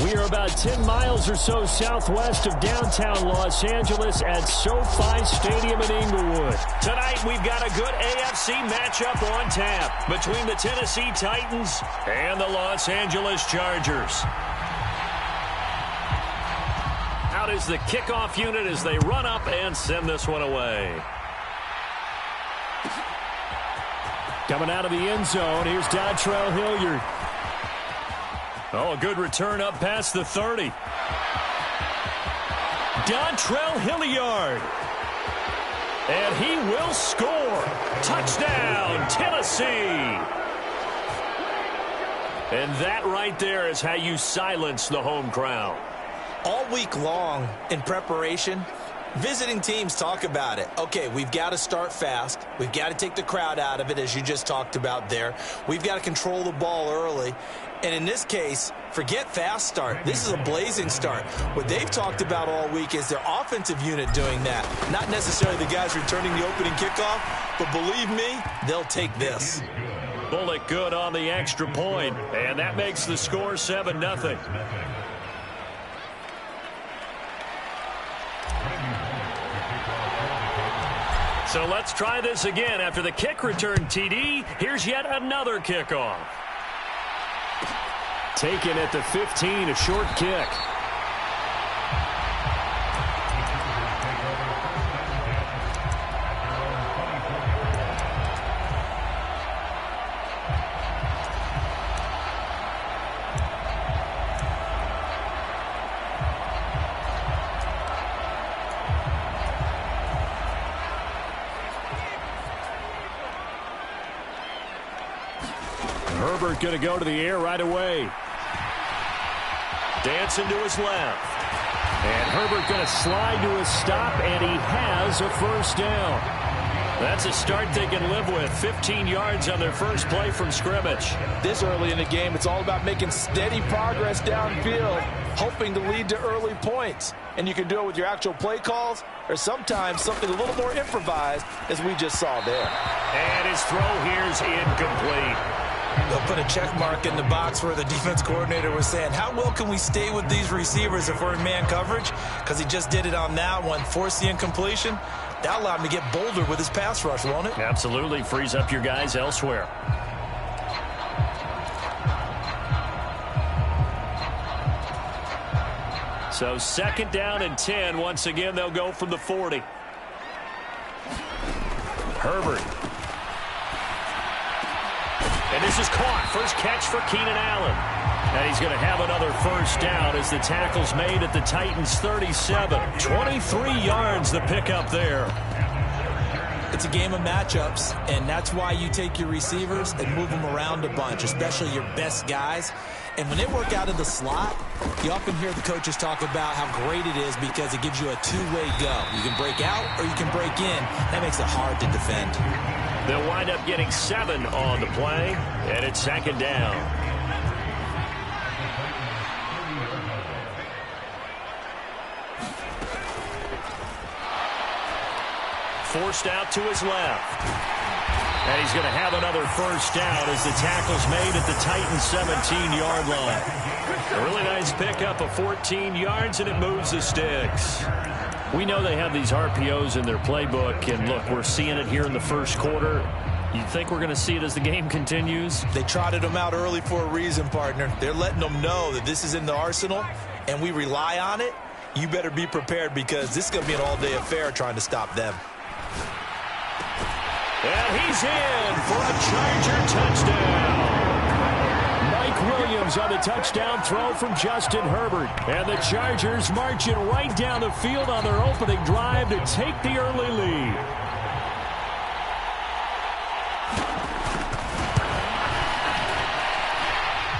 We are about 10 miles or so southwest of downtown Los Angeles at SoFi Stadium in Inglewood. Tonight, we've got a good AFC matchup on tap between the Tennessee Titans and the Los Angeles Chargers. Out is the kickoff unit as they run up and send this one away. Coming out of the end zone, here's Dontrell Hilliard. Oh, a good return up past the 30. Dontrell Hilliard. And he will score. Touchdown, Tennessee. And that right there is how you silence the home crowd. All week long in preparation, visiting teams talk about it. Okay, we've got to start fast. We've got to take the crowd out of it, as you just talked about there. We've got to control the ball early. And in this case, forget fast start. This is a blazing start. What they've talked about all week is their offensive unit doing that. Not necessarily the guys returning the opening kickoff, but believe me, they'll take this. Bullock good on the extra point, and that makes the score 7-0. So let's try this again. After the kick return TD, here's yet another kickoff. Taken at the 15, a short kick. Herbert going to go to the air right away. Dancing to his left. And Herbert going to slide to his stop, and he has a first down. That's a start they can live with. 15 yards on their first play from scrimmage. This early in the game, it's all about making steady progress downfield, hoping to lead to early points. And you can do it with your actual play calls, or sometimes something a little more improvised, as we just saw there. And his throw here's incomplete. They'll put a check mark in the box where the defense coordinator was saying, how well can we stay with these receivers if we're in man coverage? Because he just did it on that one, forced the incompletion. That allowed him to get bolder with his pass rush, won't it? Absolutely. Frees up your guys elsewhere. So 2nd down and 10. Once again, they'll go from the 40. Herbert. And this is caught. First catch for Keenan Allen. And he's going to have another first down as the tackle's made at the Titans' 37. 23 yards the pickup there. It's a game of matchups, and that's why you take your receivers and move them around a bunch, especially your best guys. And when they work out of the slot, you often hear the coaches talk about how great it is because it gives you a two-way go. You can break out or you can break in. That makes it hard to defend. They'll wind up getting 7 on the play, and it's 2nd down. Forced out to his left. And he's going to have another first down as the tackle's made at the Titans' 17-yard line. A really nice pickup of 14 yards, and it moves the sticks. We know they have these RPOs in their playbook, and look, we're seeing it here in the first quarter. You think we're going to see it as the game continues? They trotted them out early for a reason, partner. They're letting them know that this is in the arsenal, and we rely on it. You better be prepared because this is going to be an all-day affair trying to stop them. And he's in for a Charger touchdown. Mike Williams on the touchdown throw from Justin Herbert. And the Chargers marching right down the field on their opening drive to take the early lead.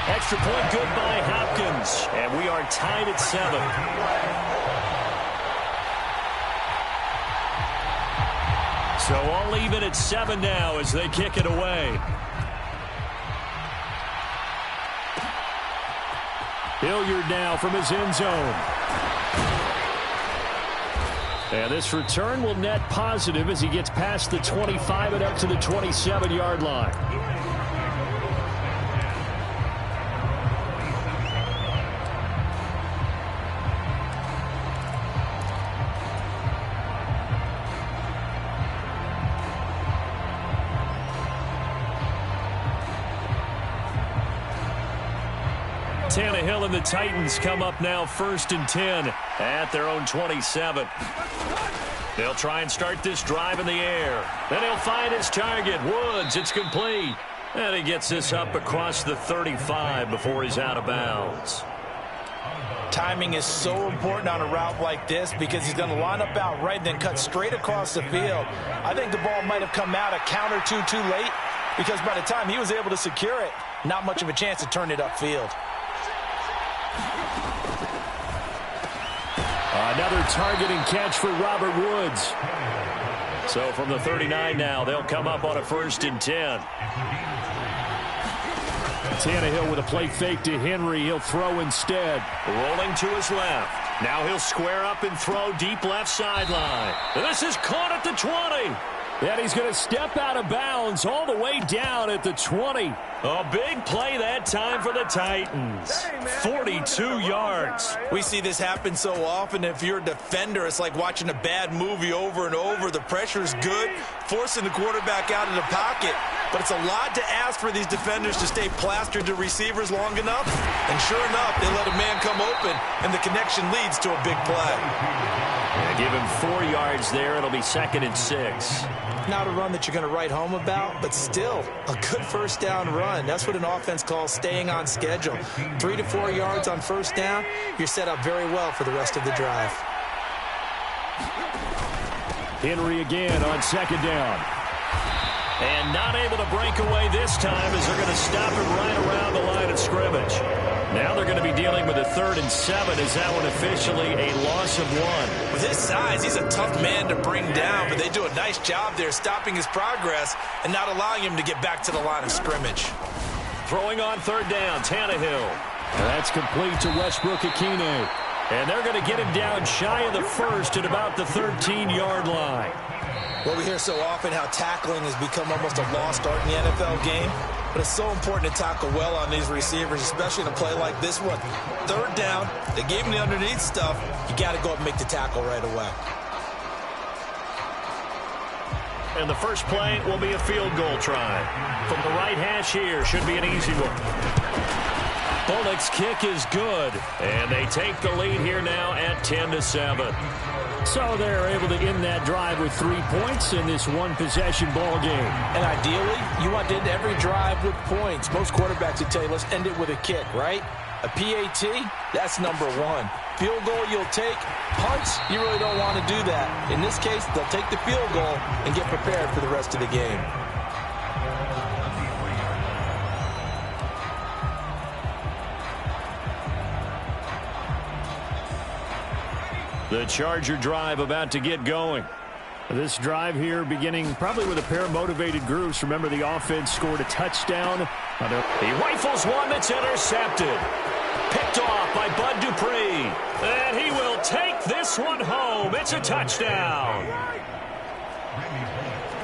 Extra point good by Hopkins. And we are tied at 7. So all even at 7 now as they kick it away. Hilliard now from his end zone. And this return will net positive as he gets past the 25 and up to the 27-yard line. Tannehill and the Titans come up now 1st and 10 at their own 27. They'll try and start this drive in the air. Then he'll find his target, Woods. It's complete. And he gets this up across the 35 before he's out of bounds. Timing is so important on a route like this because he's going to line up out right and then cut straight across the field. I think the ball might have come out a count or two too late because by the time he was able to secure it, not much of a chance to turn it upfield. Another targeting catch for Robert Woods. So from the 39 now, they'll come up on a 1st and 10. Tannehill with a play fake to Henry. He'll throw instead. Rolling to his left. Now he'll square up and throw deep left sideline. This is caught at the 20. And he's going to step out of bounds all the way down at the 20. A big play that time for the Titans. 42 yards. We see this happen so often. If you're a defender, it's like watching a bad movie over and over. The pressure's good, forcing the quarterback out of the pocket. But it's a lot to ask for these defenders to stay plastered to receivers long enough. And sure enough, they let a man come open, and the connection leads to a big play. And give him 4 yards there. It'll be 2nd and 6. Not a run that you're going to write home about, but still a good first down run. That's what an offense calls staying on schedule. 3 to 4 yards on first down, you're set up very well for the rest of the drive. Henry again on 2nd down. And not able to break away this time as they're going to stop him right around the line of scrimmage. Now they're going to be dealing with a 3rd and 7. Is that one officially a loss of 1? With his size, he's a tough man to bring down, but they do a nice job there stopping his progress and not allowing him to get back to the line of scrimmage. Throwing on 3rd down, Tannehill. And that's complete to Westbrook-Ikhine. And they're going to get him down shy of the 1st at about the 13-yard line. Well, we hear so often how tackling has become almost a lost art in the NFL game. But it's so important to tackle well on these receivers, especially in a play like this one. 3rd down, they gave him the underneath stuff. You got to go up and make the tackle right away. And the first play will be a field goal try. From the right hash here, should be an easy one. Bullock's kick is good. And they take the lead here now at 10 to 7. So they're able to end that drive with 3 points in this one-possession ball game. And ideally, you want to end every drive with points. Most quarterbacks would tell you, let's end it with a kick, right? A PAT, that's number 1. Field goal you'll take. Punts, you really don't want to do that. In this case, they'll take the field goal and get prepared for the rest of the game. The Charger drive about to get going. This drive here beginning probably with a pair of motivated groups. Remember, the offense scored a touchdown. He rifles one that's intercepted. Picked off by Bud Dupree. And he will take this one home. It's a touchdown.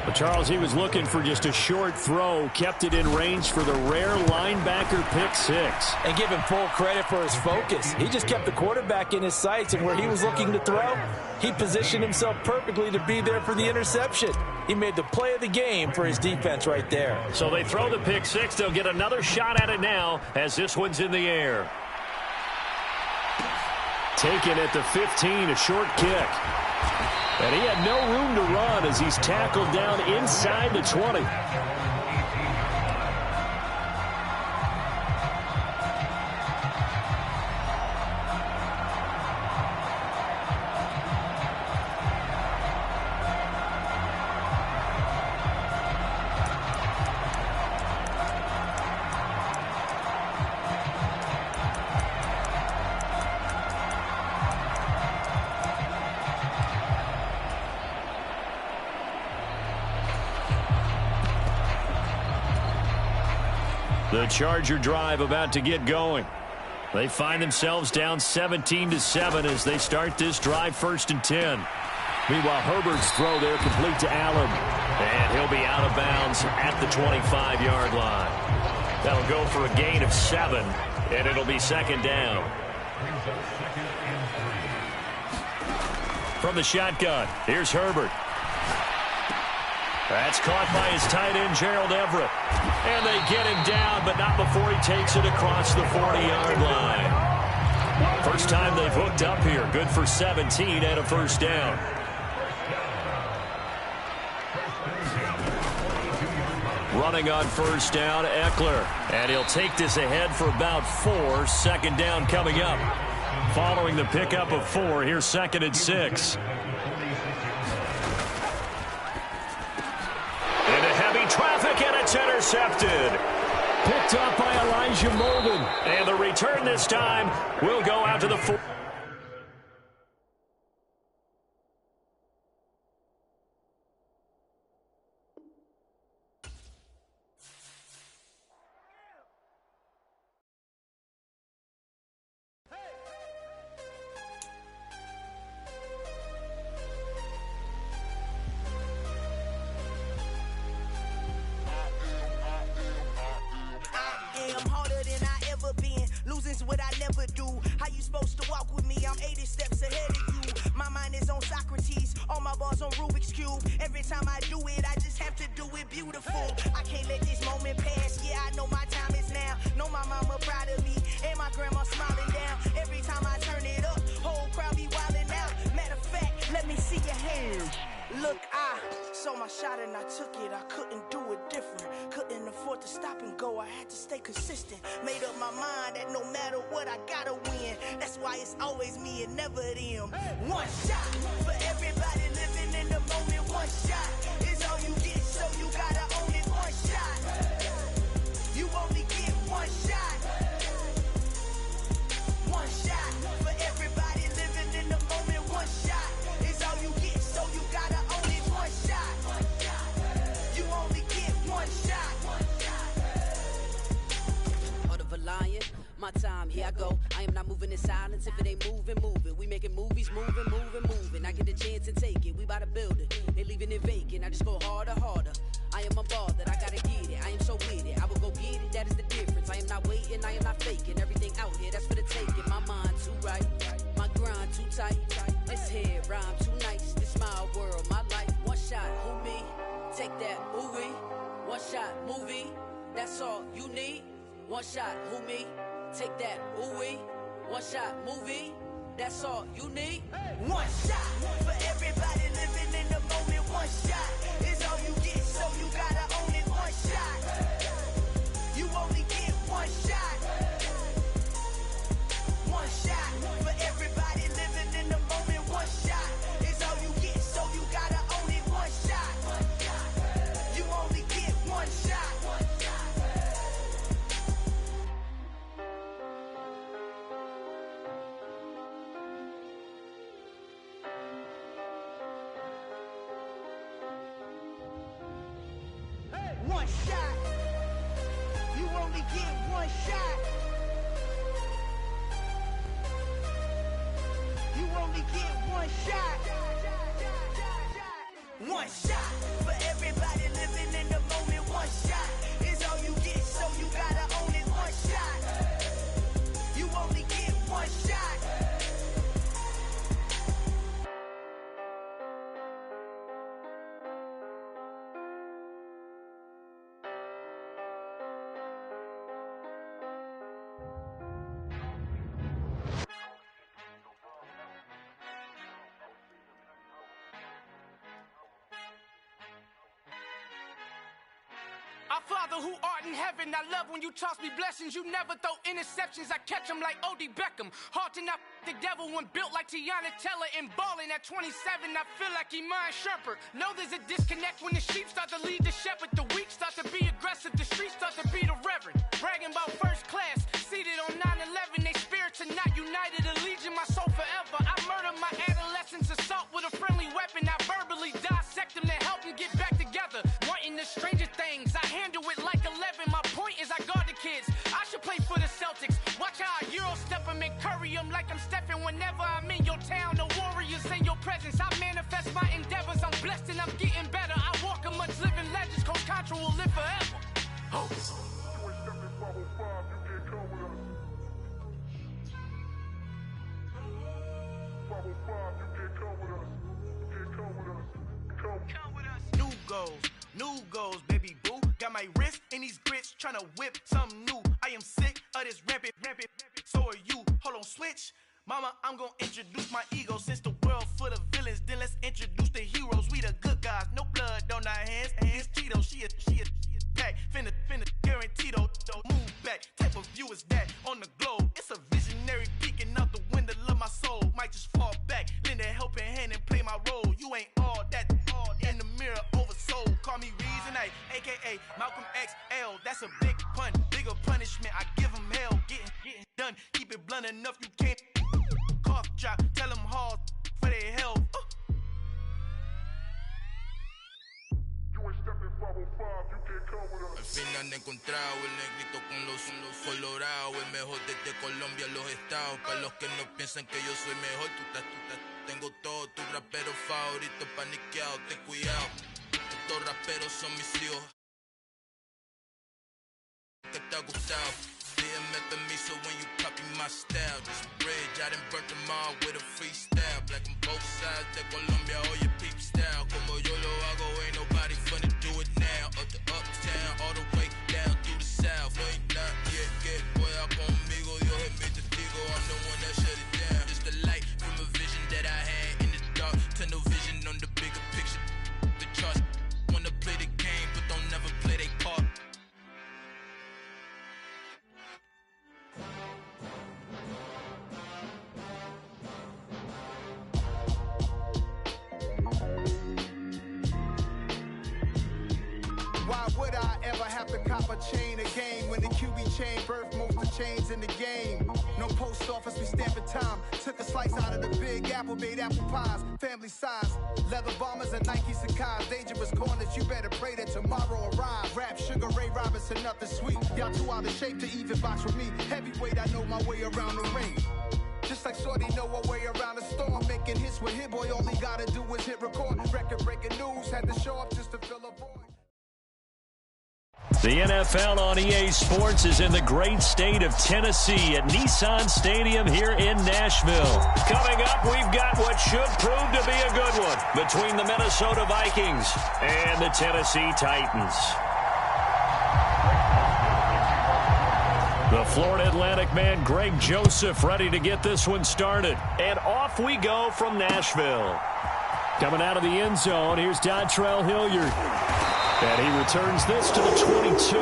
Well, Charles, he was looking for just a short throw. Kept it in range for the rare linebacker pick 6. And give him full credit for his focus. He just kept the quarterback in his sights, and where he was looking to throw, he positioned himself perfectly to be there for the interception. He made the play of the game for his defense right there. So they throw the pick 6. They'll get another shot at it now as this one's in the air. Taken at the 15, a short kick. And he had no room to run as he's tackled down inside the 20. The Charger drive about to get going. They find themselves down 17 to 7 as they start this drive 1st and 10. Meanwhile, Herbert's throw there complete to Allen. And he'll be out of bounds at the 25-yard line. That'll go for a gain of 7, and it'll be 2nd down. From the shotgun, here's Herbert. That's caught by his tight end, Gerald Everett. And they get him down, but not before he takes it across the 40-yard line. First time they've hooked up here. Good for 17 and a first down. Running on first down, Eckler. And he'll take this ahead for about 4. Second down coming up. Following the pickup of 4, here's 2nd and 6. Traffic, and it's intercepted. Picked up by Elijah Molden. And the return this time will go out to the 4. What I never do. How you supposed to walk with me? I'm 80 steps ahead of you. My mind is on Socrates, all my bars on Rubik's Cube. Every time I do it, I just have to do it beautiful. I can't let this moment pass. Yeah, I know my time is now. Know my mama proud of me, and my grandma smiling down. Every time I turn it up, whole crowd be wilding out. Matter of fact, let me see your hands. Look, I saw my shot and I took it. I couldn't do it different. Couldn't afford to stop and go. I had to stay consistent. Made up my mind that no matter what, I gotta win. That's why it's always me and never them. One shot for everybody living in the moment. One shot is all you get, so you gotta own it. One shot. You only get one shot. One shot for everybody living in the moment. One shot is all you get, so you gotta own it. One shot. You only get one shot. Heart of a lion, my time, here I go. I am not moving in silence. If it ain't moving, moving. We making movies, moving, moving, moving. I get the chance to take it. We bout to build it. They leaving it vacant. I just go harder, harder. I am a ball that I gotta get it. I am so with it. I will go get it. That is the difference. I am not waiting. I am not faking. Everything out here, that's for the taking. My mind too right. My grind too tight. This head rhyme too nice. This my world, my life. One shot, who me? Take that, ooh wee. One shot, movie. That's all you need. One shot, who me? Take that, ooh wee. One shot, movie. That's all you need. One shot for everybody living in the moment. One shot is all you get, so you gotta own it. One shot. You only get one shot. One shot for everybody living in the moment. One shot is all you get, so you gotta own it. One shot. You only get one shot. One shot. You only get one shot. You only get one shot. One shot for everybody living in the moment. One shot is all you get, so you gotta own it. One shot. You only get one shot. Our Father who art in heaven, I love when you toss me blessings. You never throw interceptions, I catch them like O.D. Beckham. Hard to not the devil when built like Tiana Teller and balling at 27. I feel like Iman Shumpert. Know there's a disconnect when the sheep start to lead the shepherd. The weak start to be aggressive, the streets start to be the reverend. Bragging about first class, seated on 9/11. They spirits are not united, a legion, my soul forever. I murder my adolescence, assault with a friendly weapon. I verbally dissect them to help them get back together. Wanting the stranger things, I handle it like 11. My point is I guard the kids. I should play for the Celtics. Watch how I Euro step them and curry them like I'm stepping. Whenever I'm in your town, the Warriors in your presence. I manifest my endeavors. I'm blessed and I'm getting better. I walk amongst living legends. Coach Contra will live forever. Oh. New goals, baby boo. Got my wrist in these grits, tryna whip something new. I am sick of this rampant. So are you. Hold on, switch. Mama, I'm gonna introduce my ego. Since the world full of villains, then let's introduce the heroes. We the good guys, no blood on our hands. It's Tito, she is back. Finna, guaranteed though. Move back, type of view is that on the globe. It's a visionary peeking out the window of my soul. Might just fall back, lend a helping hand and play my role. You ain't all that in the mirror oversold. Call me Reason A, aka Malcolm XL. That's a big pun, bigger punishment. I give him hell, getting done. Keep it blunt enough, you can't. Cough drop, tell them hard for their health. Al fin han encontrado el negrito con los colorados, el mejor desde Colombia, los estados. Para los que no piensan que yo soy mejor, tengo todos tus raperos favoritos paniqueados, ten cuidado. Estos raperos son mis hijos. Que te ha gustado. Pídeme permiso when you copy my style. This bridge, I done burnt them all with a freestyle. Black on both sides de Colombia, oye peep style. Como yo lo hago, ain't nobody finna do it now. Up to uptown, all the way down through the south. No ain't not yet, que pueda conmigo. Dios es mi testigo, I'm the one that shut it down. Just the light from a vision that I had in the dark. Tunnel vision on the bigger picture. The charts wanna play the game, but don't never play their part. Why would I ever have to cop a chain again when the QB chain birthed most of the chains in the game? No post office, we stamping time. Took a slice out of the big apple, made apple pies, family size. Leather bombers and Nike Sacai's. Dangerous corners, you better pray that tomorrow arrives. Rap, Sugar Ray Robinson, nothing sweet. Y'all too out of shape to even box with me. Heavyweight, I know my way around the ring. Just like Shorty know her way around the storm. Making hits with Hit Boy, all he gotta do is hit record. Record-breaking news, had to show up just to fill a void. The NFL on EA Sports is in the great state of Tennessee at Nissan Stadium here in Nashville. Coming up, we've got what should prove to be a good one between the Minnesota Vikings and the Tennessee Titans. The Florida Atlantic man, Greg Joseph, ready to get this one started. And off we go from Nashville. Coming out of the end zone, here's Dontrell Hilliard. And he returns this to the 22.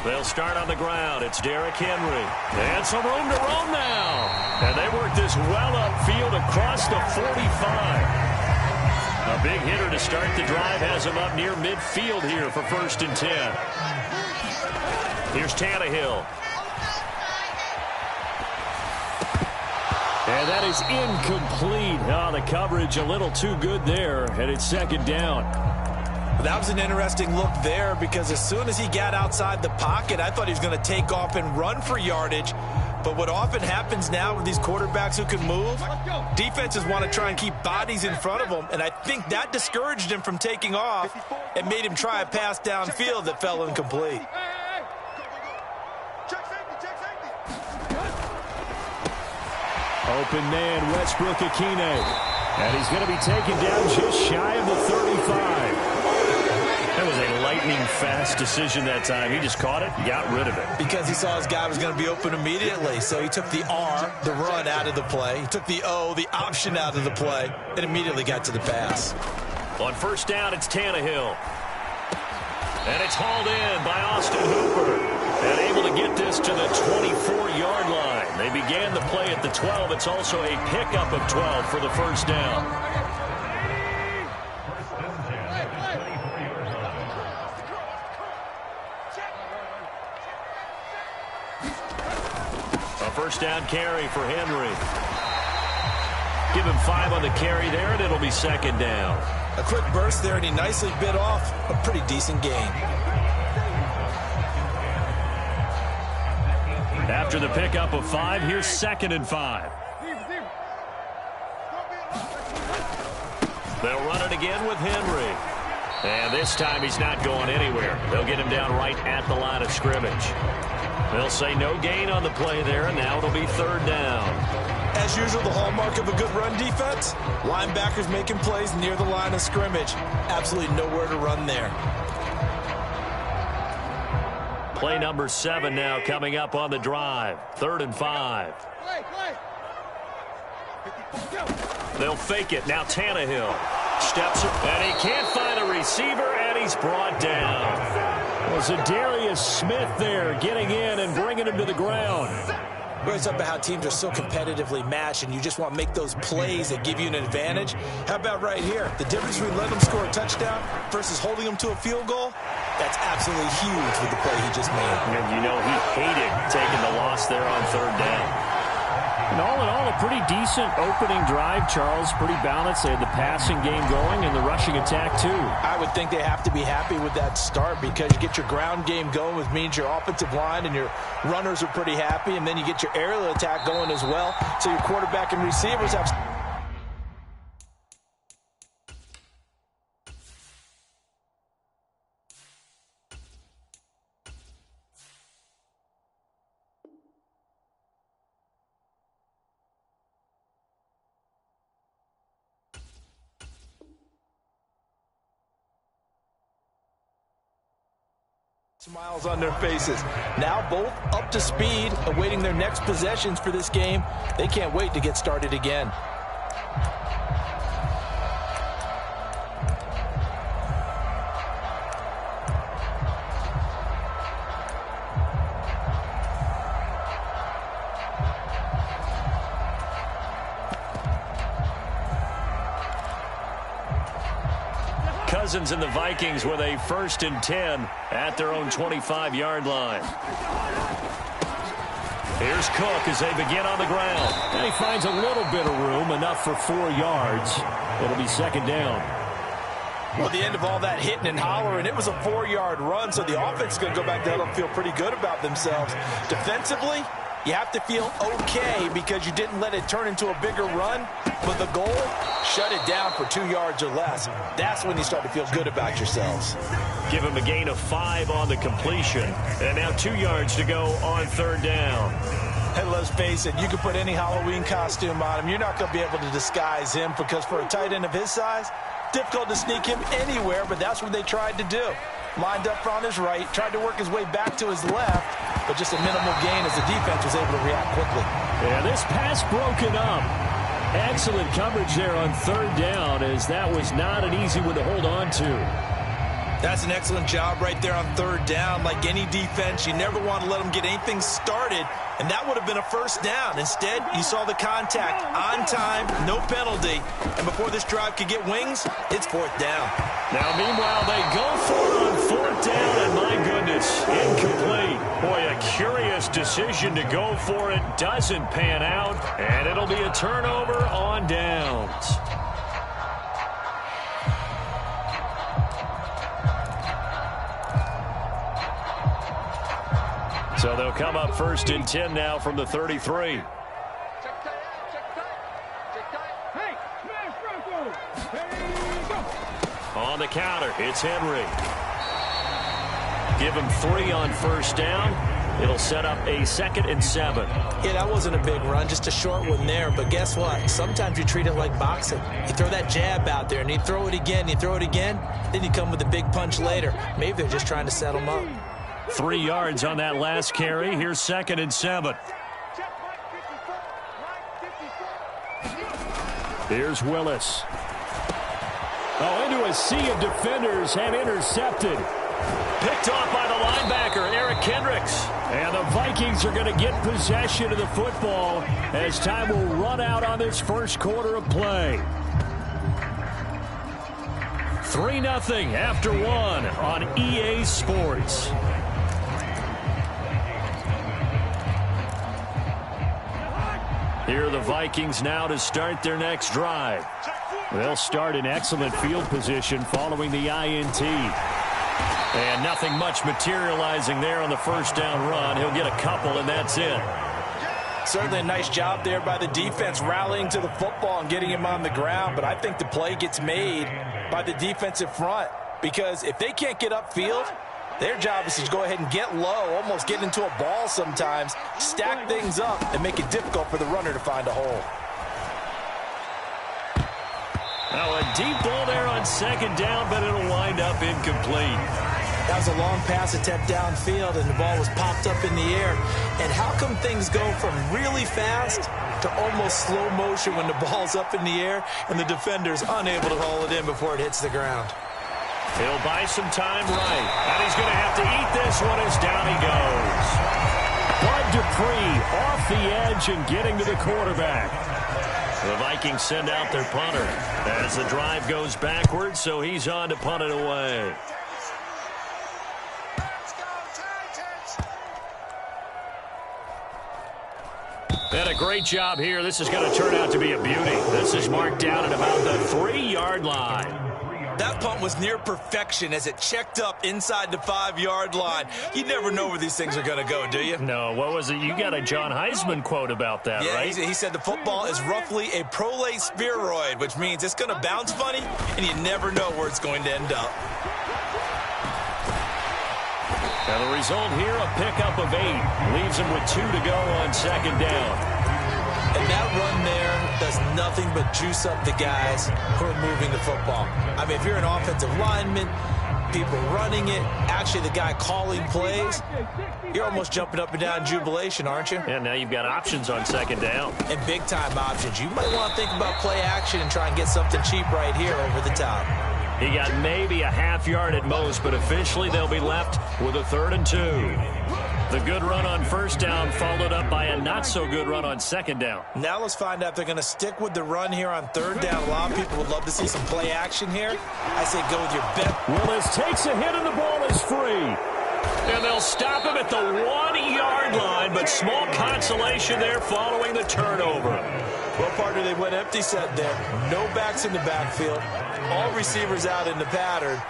They'll start on the ground. It's Derrick Henry. And some room to roam now. And they work this well upfield across the 45. A big hitter to start the drive has him up near midfield here for 1st and 10. Here's Tannehill. And that is incomplete. Oh, the coverage a little too good there, and it's 2nd down. That was an interesting look there because as soon as he got outside the pocket, I thought he was going to take off and run for yardage. But what often happens now with these quarterbacks who can move, defenses want to try and keep bodies in front of them, and I think that discouraged him from taking off and made him try a pass downfield that fell incomplete. Open man, Westbrook-Ikhine. And he's going to be taken down just shy of the 35. That was a lightning-fast decision that time. He just caught it and got rid of it. Because he saw his guy was going to be open immediately. So he took the R, the run, out of the play. He took the O, the option, out of the play, and immediately got to the pass. On 1st down, it's Tannehill. And it's hauled in by Austin Hooper. And able to get this to the 24-yard line. They began the play at the 12. It's also a pickup of 12 for the 1st down. A 1st down carry for Henry. Give him 5 on the carry there, and it'll be 2nd down. A quick burst there, and he nicely bit off a pretty decent gain. After the pickup of 5, here's 2nd and 5. They'll run it again with Henry. And this time he's not going anywhere. They'll get him down right at the line of scrimmage. They'll say no gain on the play there, and now it'll be 3rd down. As usual, the hallmark of a good run defense, linebackers making plays near the line of scrimmage. Absolutely nowhere to run there. Play number 7 now coming up on the drive. 3rd and 5. They'll fake it. Now Tannehill steps up, and he can't find a receiver, and he's brought down. Was Darius Smith there getting in and bringing him to the ground. It's up about how teams are so competitively matched, and you just want to make those plays that give you an advantage. How about right here? The difference between letting them score a touchdown versus holding them to a field goal, that's absolutely huge with the play he just made. And you know he hated taking the loss there on 3rd down. And all in all, a pretty decent opening drive, Charles. Pretty balanced. They had the passing game going and the rushing attack, too. I would think they have to be happy with that start because you get your ground game going, which means your offensive line and your runners are pretty happy, and then you get your aerial attack going as well. So your quarterback and receivers have... smiles on their faces. Now both up to speed, awaiting their next possessions for this game. They can't wait to get started again. Cousins and the Vikings with a 1st and 10 at their own 25-yard line. Here's Cook as they begin on the ground. And he finds a little bit of room, enough for 4 yards. It'll be 2nd down. Well, the end of all that hitting and hollering, it was a 4-yard run, so the offense is going to go back there and feel pretty good about themselves. Defensively, you have to feel okay because you didn't let it turn into a bigger run, but the goal, shut it down for 2 yards or less. That's when you start to feel good about yourselves. Give him a gain of 5 on the completion, and now 2 yards to go on 3rd down. And let's face it, you can put any Halloween costume on him. You're not going to be able to disguise him because for a tight end of his size, difficult to sneak him anywhere, but that's what they tried to do. Lined up on his right, tried to work his way back to his left, but just a minimal gain as the defense was able to react quickly. Yeah, this pass broken up. Excellent coverage there on 3rd down, as that was not an easy one to hold on to. That's an excellent job right there on 3rd down. Like any defense, you never want to let them get anything started, and that would have been a 1st down. Instead, you saw the contact on time, no penalty, and before this drive could get wings, it's 4th down. Now, meanwhile, they go for it on 4th down, and my goodness, incomplete. Boy, a curious decision to go for it. Doesn't pan out, and it'll be a turnover on downs. So they'll come up 1st and 10 now from the 33. On the counter, it's Henry. Give him 3 on 1st down. It'll set up a 2nd and 7. Yeah, that wasn't a big run, just a short one there. But guess what? Sometimes you treat it like boxing. You throw that jab out there, and you throw it again, you throw it again, then you come with a big punch later. Maybe they're just trying to set them up. 3 yards on that last carry. Here's 2nd and 7. Here's Willis. Oh, into a sea of defenders and intercepted. Picked off by the linebacker, Eric Kendricks. And the Vikings are going to get possession of the football as time will run out on this 1st quarter of play. 3-0 after 1 on EA Sports. Here are the Vikings now to start their next drive. They'll start in excellent field position following the INT. And nothing much materializing there on the 1st down run. He'll get a couple, and that's it. Certainly a nice job there by the defense rallying to the football and getting him on the ground, but I think the play gets made by the defensive front because if they can't get upfield, their job is to go ahead and get low, almost get into a ball sometimes, stack things up, and make it difficult for the runner to find a hole. Now a deep ball there on second down, but it'll wind up incomplete. That was a long pass attempt downfield, and the ball was popped up in the air. And how come things go from really fast to almost slow motion when the ball's up in the air and the defender's unable to haul it in before it hits the ground? He'll buy some time right, and he's going to have to eat this one as down he goes. Bud Dupree off the edge and getting to the quarterback. The Vikings send out their punter as the drive goes backwards, so he's on to punt it away. And a great job here. This is going to turn out to be a beauty. This is marked down at about the 3-yard line. That punt was near perfection as it checked up inside the 5-yard line. You never know where these things are going to go, do you? No, what was it? You got a John Heisman quote about that, yeah, right? He said the football is roughly a prolate spheroid, which means it's going to bounce funny, and you never know where it's going to end up. And the result here, a pickup of 8. Leaves him with 2 to go on second down. And that run there does nothing but juice up the guys who are moving the football. I mean, if you're an offensive lineman, people running it, actually the guy calling plays, you're almost jumping up and down in jubilation, aren't you? And now you've got options on second down. And big-time options. You might want to think about play action and try and get something cheap right here over the top. He got maybe a half yard at most, but officially they'll be left with a 3rd and 2. The good run on first down followed up by a not-so-good run on second down. Now let's find out if they're going to stick with the run here on 3rd down. A lot of people would love to see some play action here. I say go with your best. Willis takes a hit and the ball is free. And they'll stop him at the 1-yard line, but small consolation there following the turnover. Well, partner, they went empty set there. No backs in the backfield. All receivers out in the pattern.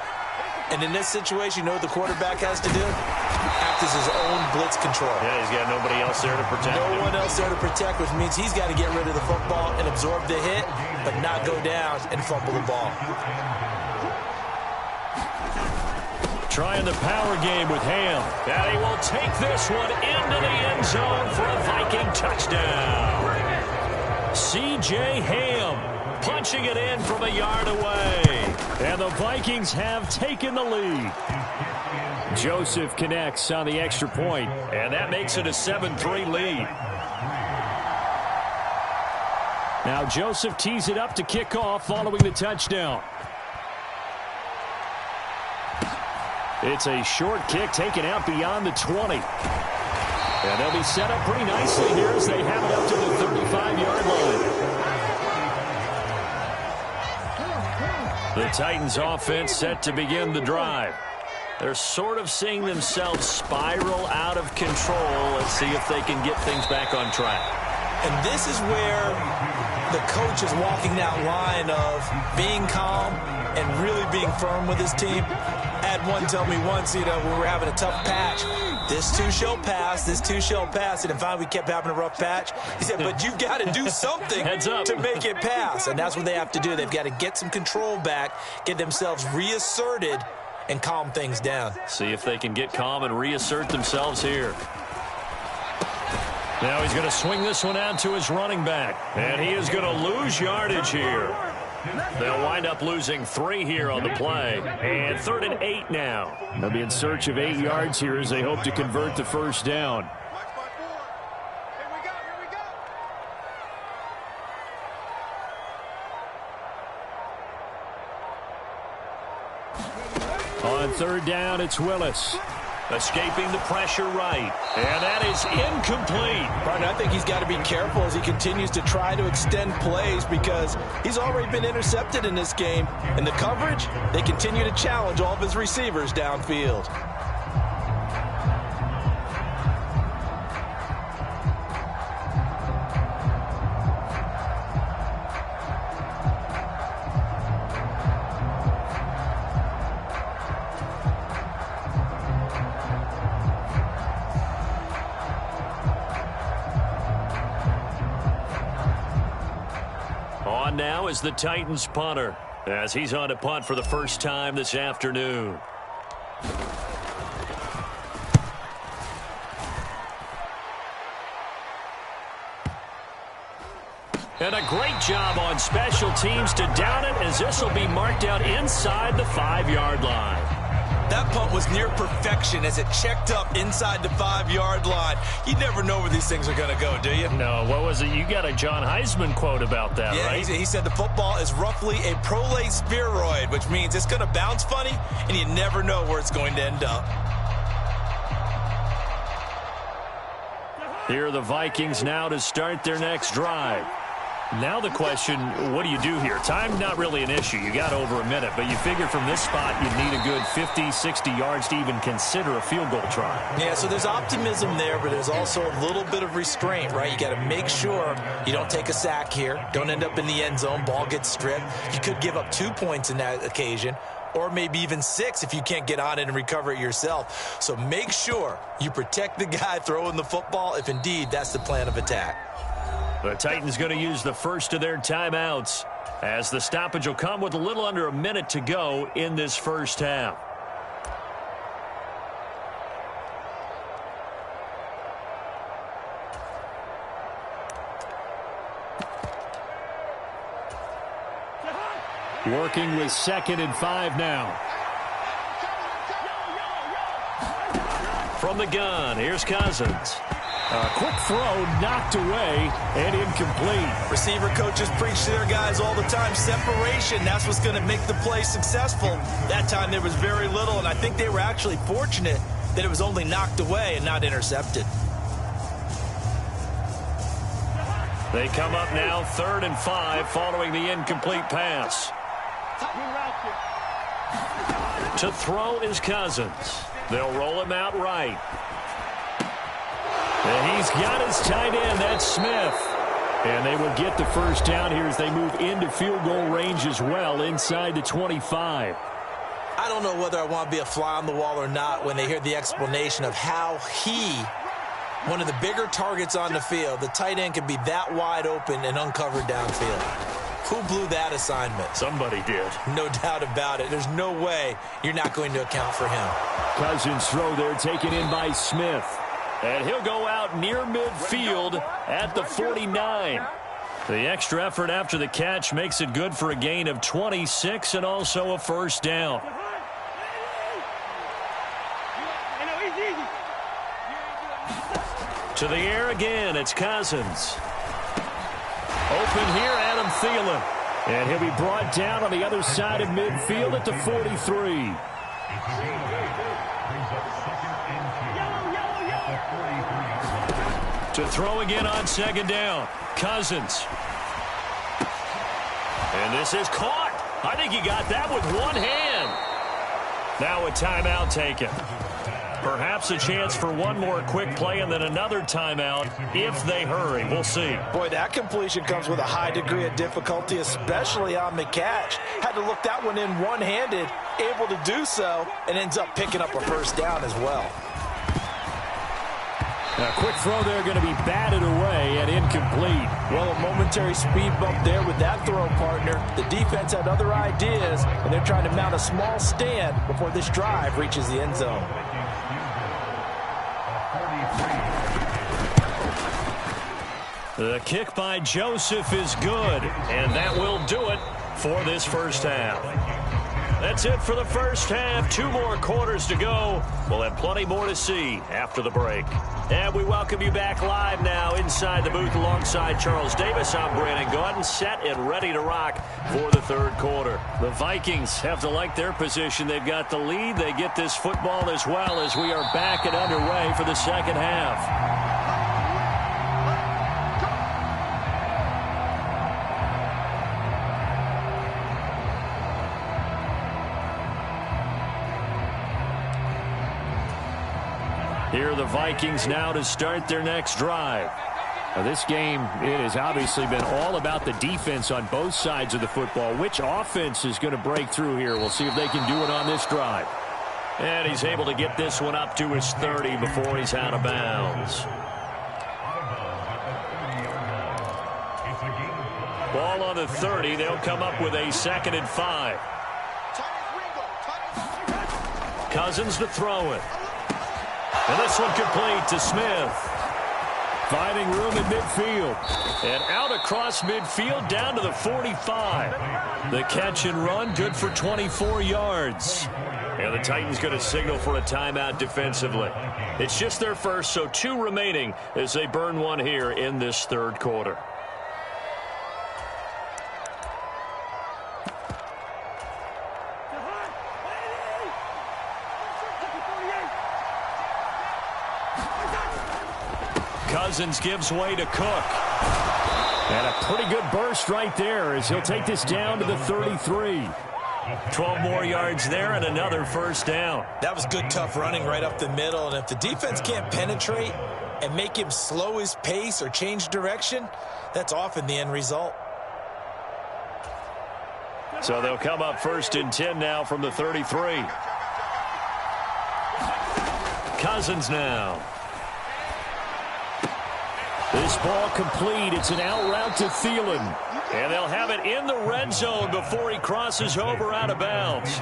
And in this situation, you know what the quarterback has to do? Act as his own blitz control. Yeah, he's got nobody else there to protect him. No one else there to protect, which means he's got to get rid of the football and absorb the hit, but not go down and fumble the ball. Trying the power game with Ham. And he will take this one into the end zone for a Viking touchdown. C.J. Ham punching it in from a yard away. And the Vikings have taken the lead. Joseph connects on the extra point. And that makes it a 7-3 lead. Now Joseph tees it up to kick off following the touchdown. It's a short kick taken out beyond the 20. And they'll be set up pretty nicely here as they have it up to the 35-yard line. The Titans offense set to begin the drive. They're sort of seeing themselves spiral out of control. Let's see if they can get things back on track. And this is where the coach is walking that line of being calm and really being firm with his team. I had one tell me once, when we were having a tough patch, this too shall pass, this too shall pass. And finally we kept having a rough patch. He said, but you've got to do something to make it pass. And that's what they have to do. They've got to get some control back, get themselves reasserted, and calm things down. See if they can get calm and reassert themselves here. Now he's going to swing this one out to his running back. And he is going to lose yardage here. They'll wind up losing 3 here on the play. And 3rd and 8 now. They'll be in search of 8 yards here as they hope to convert the first down. On 3rd down, it's Willis. Escaping the pressure right. And that is incomplete. Partner, I think he's got to be careful as he continues to try to extend plays because he's already been intercepted in this game. And the coverage, they continue to challenge all of his receivers downfield. on now is the Titans punter, as he's on to punt for the first time this afternoon. And a great job on special teams to down it, as this will be marked out inside the 5-yard line. That punt was near perfection as it checked up inside the 5-yard line. You never know where these things are going to go, do you? No, what was it? You got a John Heisman quote about that, right? He said the football is roughly a prolate spheroid, which means it's going to bounce funny, and you never know where it's going to end up. Here are the Vikings now to start their next drive. Now the question, what do you do here? Time not really an issue. You got over a minute, but you figure from this spot you'd need a good 50, 60 yards to even consider a field goal try. Yeah, so there's optimism there, but there's also a little bit of restraint, right? You got to make sure you don't take a sack here. Don't end up in the end zone. Ball gets stripped. You could give up 2 points in that occasion, or maybe even 6 if you can't get on it and recover it yourself. So make sure you protect the guy throwing the football if indeed that's the plan of attack. The Titans going to use the first of their timeouts, as the stoppage will come with a little under a minute to go in this first half. Working with 2nd and 5 now. From the gun, here's Cousins. A quick throw knocked away and incomplete. Receiver coaches preach to their guys all the time. Separation, that's what's going to make the play successful. That time there was very little, and I think they were actually fortunate that it was only knocked away and not intercepted. They come up now 3rd and 5 following the incomplete pass. To throw is Cousins. They'll roll him out right. And he's got his tight end. That's Smith. And they will get the first down here as they move into field goal range as well, inside the 25. I don't know whether I want to be a fly on the wall or not when they hear the explanation of how one of the bigger targets on the field, the tight end, can be that wide open and uncovered downfield. Who blew that assignment? Somebody did. No doubt about it. There's no way you're not going to account for him. Cousins throw there, taken in by Smith. And he'll go out near midfield at the 49. The extra effort after the catch makes it good for a gain of 26 and also a first down. To the air again, it's Cousins. Open here, Adam Thielen. And he'll be brought down on the other side of midfield at the 43. To throw again on 2nd down. Cousins. And this is caught. I think he got that with one hand. Now a timeout taken. Perhaps a chance for one more quick play and then another timeout if they hurry. We'll see. Boy, that completion comes with a high degree of difficulty, especially on the catch. Had to look that one in one-handed, able to do so, and ends up picking up a first down as well. A quick throw there going to be batted away and incomplete. Well, a momentary speed bump there with that throw, partner. The defense had other ideas, and they're trying to mount a small stand before this drive reaches the end zone. The kick by Joseph is good, and that will do it for this first half. That's it for the first half. 2 more quarters to go. We'll have plenty more to see after the break. And we welcome you back live now inside the booth alongside Charles Davis. I'm Brandon Gaudin, set and ready to rock for the 3rd quarter. The Vikings have to like their position. They've got the lead. They get this football as well as we are back and underway for the 2nd half. Here are the Vikings now to start their next drive. Now this game, it has obviously been all about the defense on both sides of the football. Which offense is going to break through here? We'll see if they can do it on this drive. And he's able to get this one up to his 30 before he's out of bounds. Ball on the 30. They'll come up with a 2nd and 5. Cousins to throw it. And this one complete to Smith. Finding room in midfield. And out across midfield down to the 45. The catch and run good for 24 yards. And the Titans going to signal for a timeout defensively. It's just their first, so 2 remaining as they burn one here in this 3rd quarter. Cousins gives way to Cook. And a pretty good burst right there as he'll take this down to the 33. 12 more yards there and another first down. That was good, tough running right up the middle. And if the defense can't penetrate and make him slow his pace or change direction, that's often the end result. So they'll come up 1st and 10 now from the 33. Cousins now. This ball complete. It's an out route to Thielen. And they'll have it in the red zone before he crosses over out of bounds.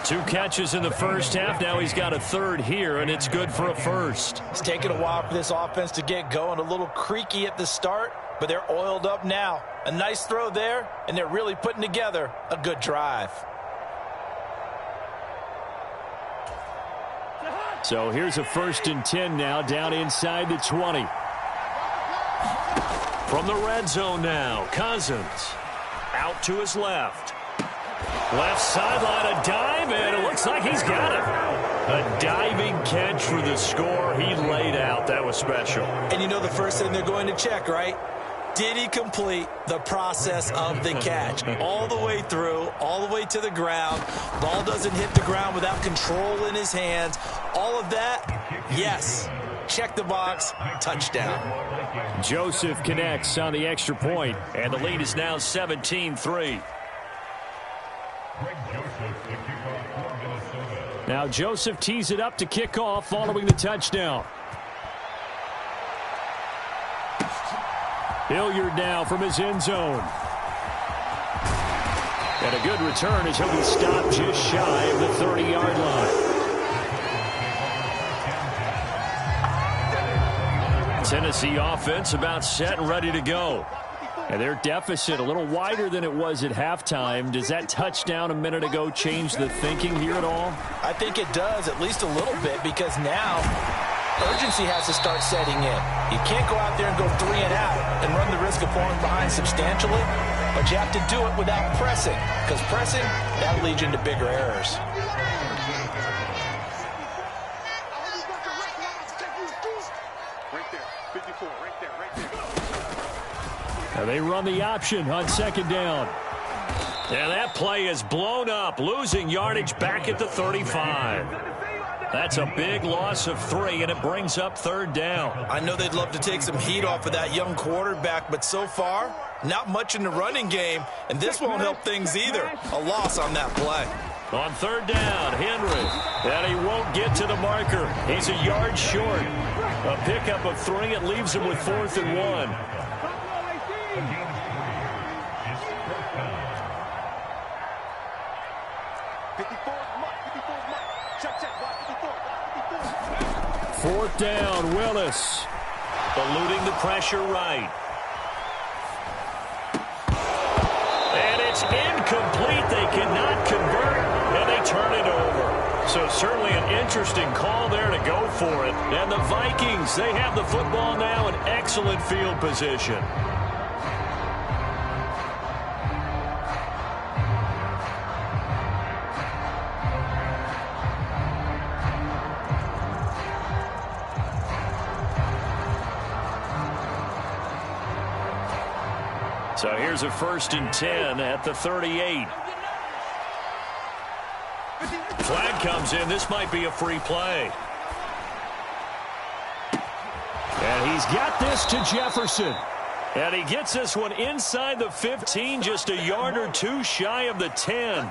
2 catches in the first half. Now he's got a 3rd here, and it's good for a 1st. It's taken a while for this offense to get going. A little creaky at the start, but they're oiled up now. A nice throw there, and they're really putting together a good drive. So here's a 1st and 10 now down inside the 20. From the red zone now, Cousins out to his left. Left sideline, a dive, and it looks like he's got it. A diving catch for the score. He laid out. That was special. And you know the first thing they're going to check, right? Did he complete the process of the catch? All the way through, all the way to the ground. Ball doesn't hit the ground without control in his hands. All of that, yes. Check the box, touchdown. Joseph connects on the extra point, and the lead is now 17-3. Now Joseph tees it up to kick off following the touchdown. Hilliard now from his end zone. And a good return as he'll be stopped just shy of the 30-yard line. Tennessee offense about set and ready to go. And their deficit a little wider than it was at halftime. Does that touchdown a minute ago change the thinking here at all? I think it does, at least a little bit, because now urgency has to start setting in. You can't go out there and go 3 and out and run the risk of falling behind substantially, but you have to do it without pressing, because pressing, that leads you into bigger errors. Now they run the option on 2nd down. And that play is blown up, losing yardage back at the 35. That's a big loss of 3, and it brings up 3rd down. I know they'd love to take some heat off of that young quarterback, but so far, not much in the running game, and this won't help things either. A loss on that play. On 3rd down, Henry. And he won't get to the marker. He's a yard short. A pickup of 3. It leaves him with 4th and 1. Fourth down, Willis. Eluding the pressure right. And it's incomplete. They cannot convert, and they turn it over. So certainly an interesting call there to go for it. And the Vikings, they have the football now in excellent field position. So here's a 1st and 10 at the 38. Flag comes in. This might be a free play. And he's got this to Jefferson. And he gets this one inside the 15, just a yard or 2 shy of the 10.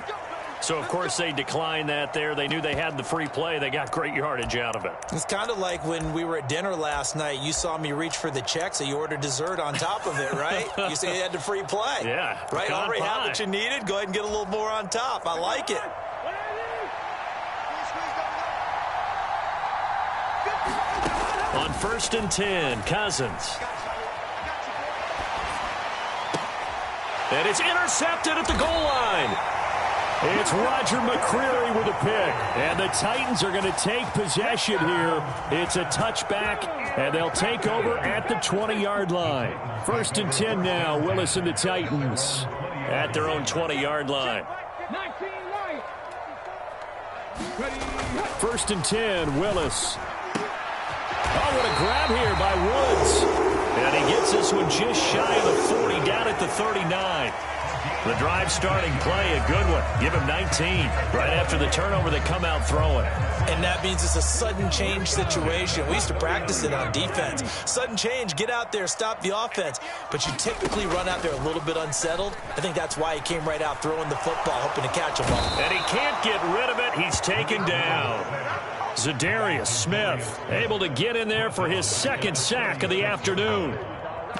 So, of course, they declined that there. They knew they had the free play. They got great yardage out of it. It's kind of like when we were at dinner last night. You saw me reach for the check, so you ordered dessert on top of it, right? You said you had the free play. Yeah. Right? Already had what you needed. Go ahead and get a little more on top. I like it. On 1st and 10, Cousins. And it's intercepted at the goal line. It's Roger McCreary with a pick. And the Titans are going to take possession here. It's a touchback, and they'll take over at the 20-yard line. 1st and 10 now, Willis and the Titans at their own 20-yard line. 1st and 10, Willis. Oh, what a grab here by Woods. And he gets this one just shy of the 40, down at the 39. The drive starting play, a good one. Give him 19. Right after the turnover, they come out throwing. And that means it's a sudden change situation. We used to practice it on defense. Sudden change, get out there, stop the offense. But you typically run out there a little bit unsettled. I think that's why he came right out throwing the football, hoping to catch a ball. And he can't get rid of it. He's taken down. Zadarius Smith able to get in there for his second sack of the afternoon.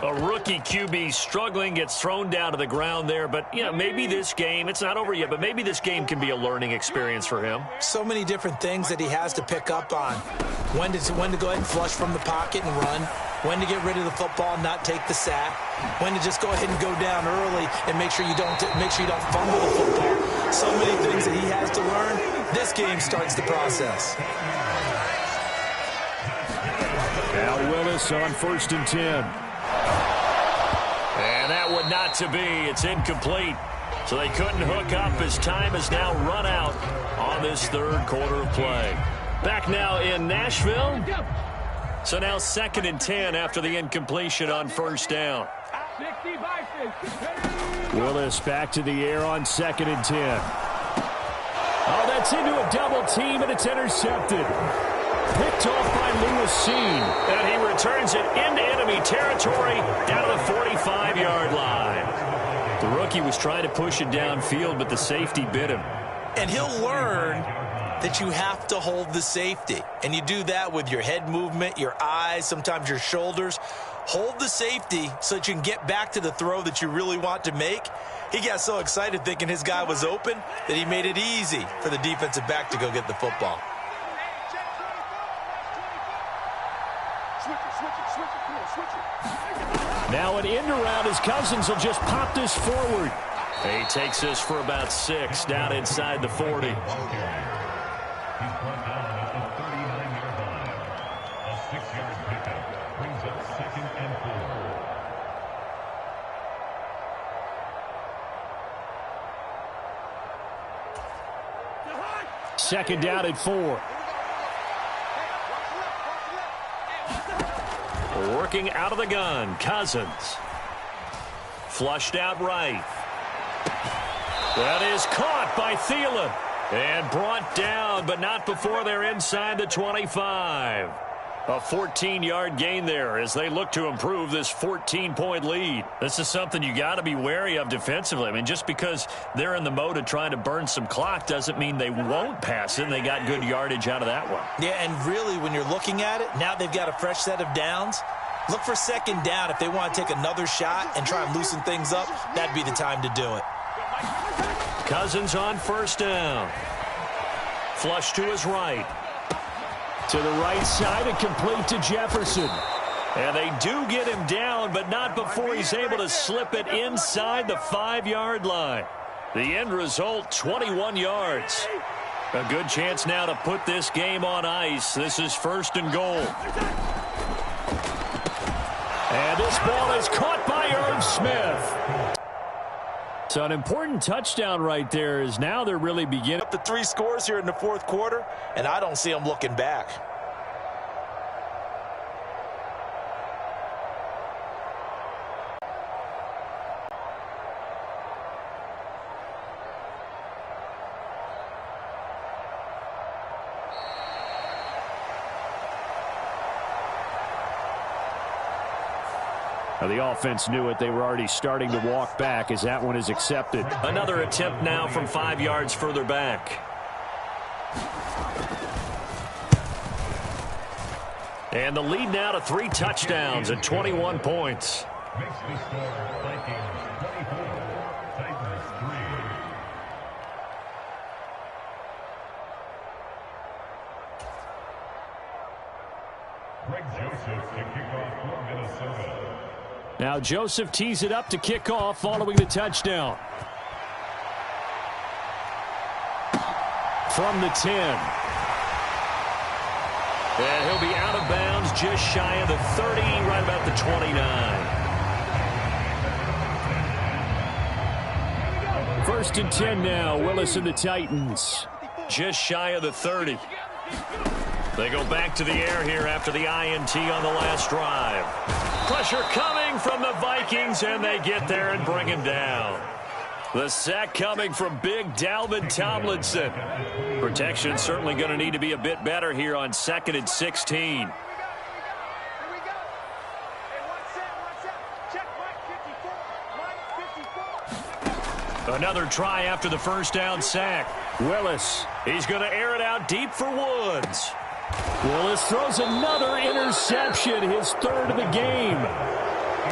A rookie QB struggling, gets thrown down to the ground there. But, you know, maybe this game, it's not over yet, but maybe this game can be a learning experience for him. So many different things that he has to pick up on. When to go ahead and flush from the pocket and run. When to get rid of the football and not take the sack. When to just go ahead and go down early and make sure you don't fumble the football. So many things that he has to learn. This game starts the process. Now Willis on 1st and 10. And that one not to be. It's incomplete. So they couldn't hook up as time has now run out on this third quarter of play. Back now in Nashville. So now 2nd and 10 after the incompletion on 1st down. Willis back to the air on 2nd and 10. Oh, that's into a double team, and it's intercepted. Picked off by Lewis Seen. And he returns it into enemy territory down to the 45-yard line. The rookie was trying to push it downfield, but the safety bit him. And he'll learn that you have to hold the safety. And you do that with your head movement, your eyes, sometimes your shoulders. Hold the safety so that you can get back to the throw that you really want to make. He got so excited thinking his guy was open that he made it easy for the defensive back to go get the football. Now an end around as Cousins will just pop this forward. He takes this for about 6 down inside the 40. Second down at 4. Working out of the gun, Cousins. Flushed out right. That is caught by Thielen. And brought down, but not before they're inside the 25. A 14-yard gain there as they look to improve this 14-point lead. This is something you got to be wary of defensively. I mean, just because they're in the mode of trying to burn some clock doesn't mean they won't pass it. They got good yardage out of that one. Yeah, and really, when you're looking at it, now they've got a fresh set of downs. Look for 2nd down. If they want to take another shot and try and loosen things up, that'd be the time to do it. Cousins on 1st down. Flush to his right. To the right side and complete to Jefferson. And they do get him down, but not before he's able to slip it inside the 5-yard line. The end result, 21 yards. A good chance now to put this game on ice. This is 1st and goal. And this ball is caught by Irv Smith. So an important touchdown right there is now they're really beginning. Up to 3 scores here in the 4th quarter, and I don't see them looking back. The offense knew it. They were already starting to walk back as that one is accepted. Another attempt now from 5 yards further back. And the lead now to 3 touchdowns and 21 points. Makes the score Vikings 24, Titans 3. Greg Joseph to kick off for Minnesota. Now Joseph tees it up to kick off following the touchdown. From the 10. And he'll be out of bounds just shy of the 30, right about the 29. 1st and 10 now. Willis and the Titans. Just shy of the 30. They go back to the air here after the INT on the last drive. Pressure coming from the Vikings, and they get there and bring him down. The sack coming from big Dalvin Tomlinson. Protection certainly going to need to be a bit better here on 2nd and 16. Another try after the first down sack. Willis, he's going to air it out deep for Woods. Willis throws another interception, his 3rd of the game.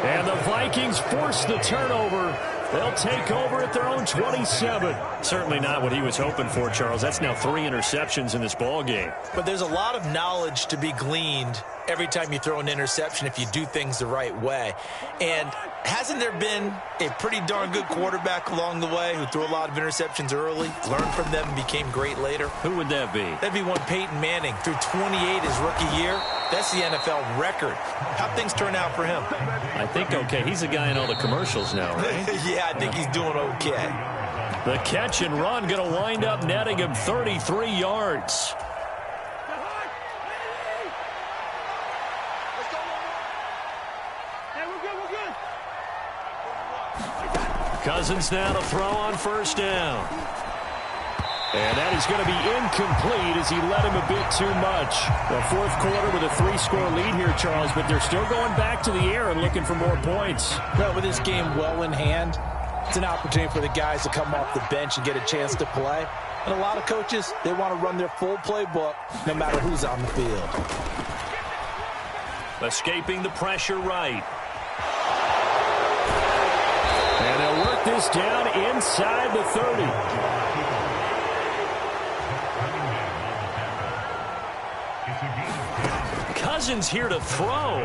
And the Vikings force the turnover. They'll take over at their own 27. Certainly not what he was hoping for, Charles. That's now 3 interceptions in this ball game. But there's a lot of knowledge to be gleaned every time you throw an interception if you do things the right way. And hasn't there been a pretty darn good quarterback along the way who threw a lot of interceptions early, learned from them, and became great later? Who would that be? That'd be one Peyton Manning. Threw 28 his rookie year. That's the NFL record. How'd things turn out for him? I think okay. He's a guy in all the commercials now, right? Yeah, I think he's doing okay. The catch and run going to wind up netting him 33 yards. Cousins now to throw on 1st down. And that is going to be incomplete as he led him a bit too much. The 4th quarter with a 3-score lead here, Charles, but they're still going back to the air and looking for more points. Well, with this game well in hand, it's an opportunity for the guys to come off the bench and get a chance to play. And a lot of coaches, they want to run their full playbook no matter who's on the field. Escaping the pressure right. And they'll work this down inside the 30. Cousins here to throw.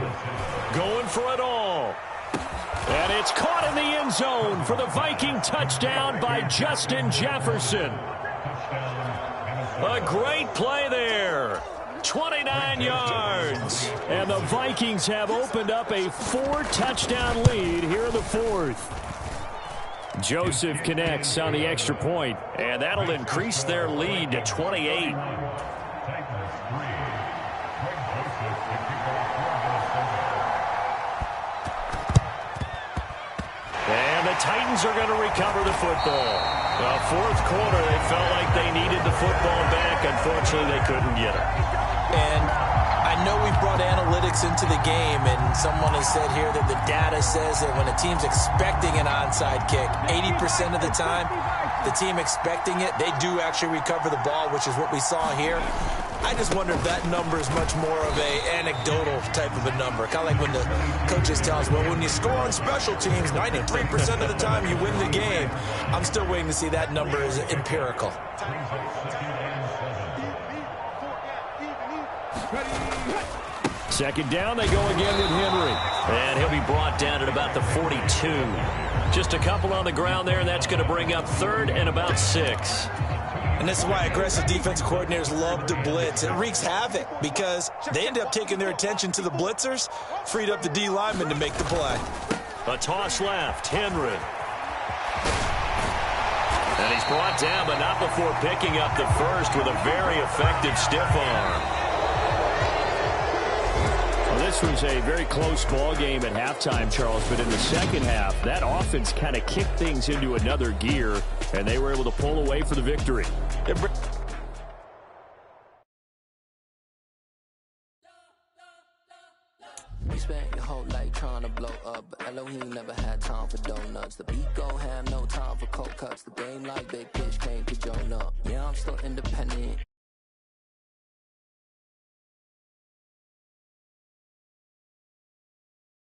Going for it all. And it's caught in the end zone for the Viking touchdown by Justin Jefferson. A great play there. 29 yards. And the Vikings have opened up a 4-touchdown lead here in the 4th. Joseph connects on the extra point, and that'll increase their lead to 28. And the Titans are going to recover the football. The 4th quarter, they felt like they needed the football back. Unfortunately, they couldn't get it. And I know we brought analytics into the game, and someone has said here that the data says that when a team's expecting an onside kick, 80% of the time, the team expecting it, they do actually recover the ball, which is what we saw here. I just wonder if that number is much more of a anecdotal type of a number. Kind of like when the coaches tell us, well, when you score on special teams, 93% of the time you win the game. I'm still waiting to see that number is empirical. Second down, they go again with Henry. And he'll be brought down at about the 42. Just a couple on the ground there, and that's going to bring up 3rd and about 6. And this is why aggressive defensive coordinators love to blitz. It wreaks havoc because they end up taking their attention to the blitzers, freed up the D lineman to make the play. A toss left, Henry. And he's brought down, but not before picking up the first with a very effective stiff arm. Well, this was a very close ball game at halftime, Charles, but in the second half, that offense kind of kicked things into another gear, and they were able to pull away for the victory. You spent your whole life trying to blow up, but Elohim never had time for donuts. The beat go ham, no time for cold cuts. The game like big pitch came to join up. Yeah, I'm still independent,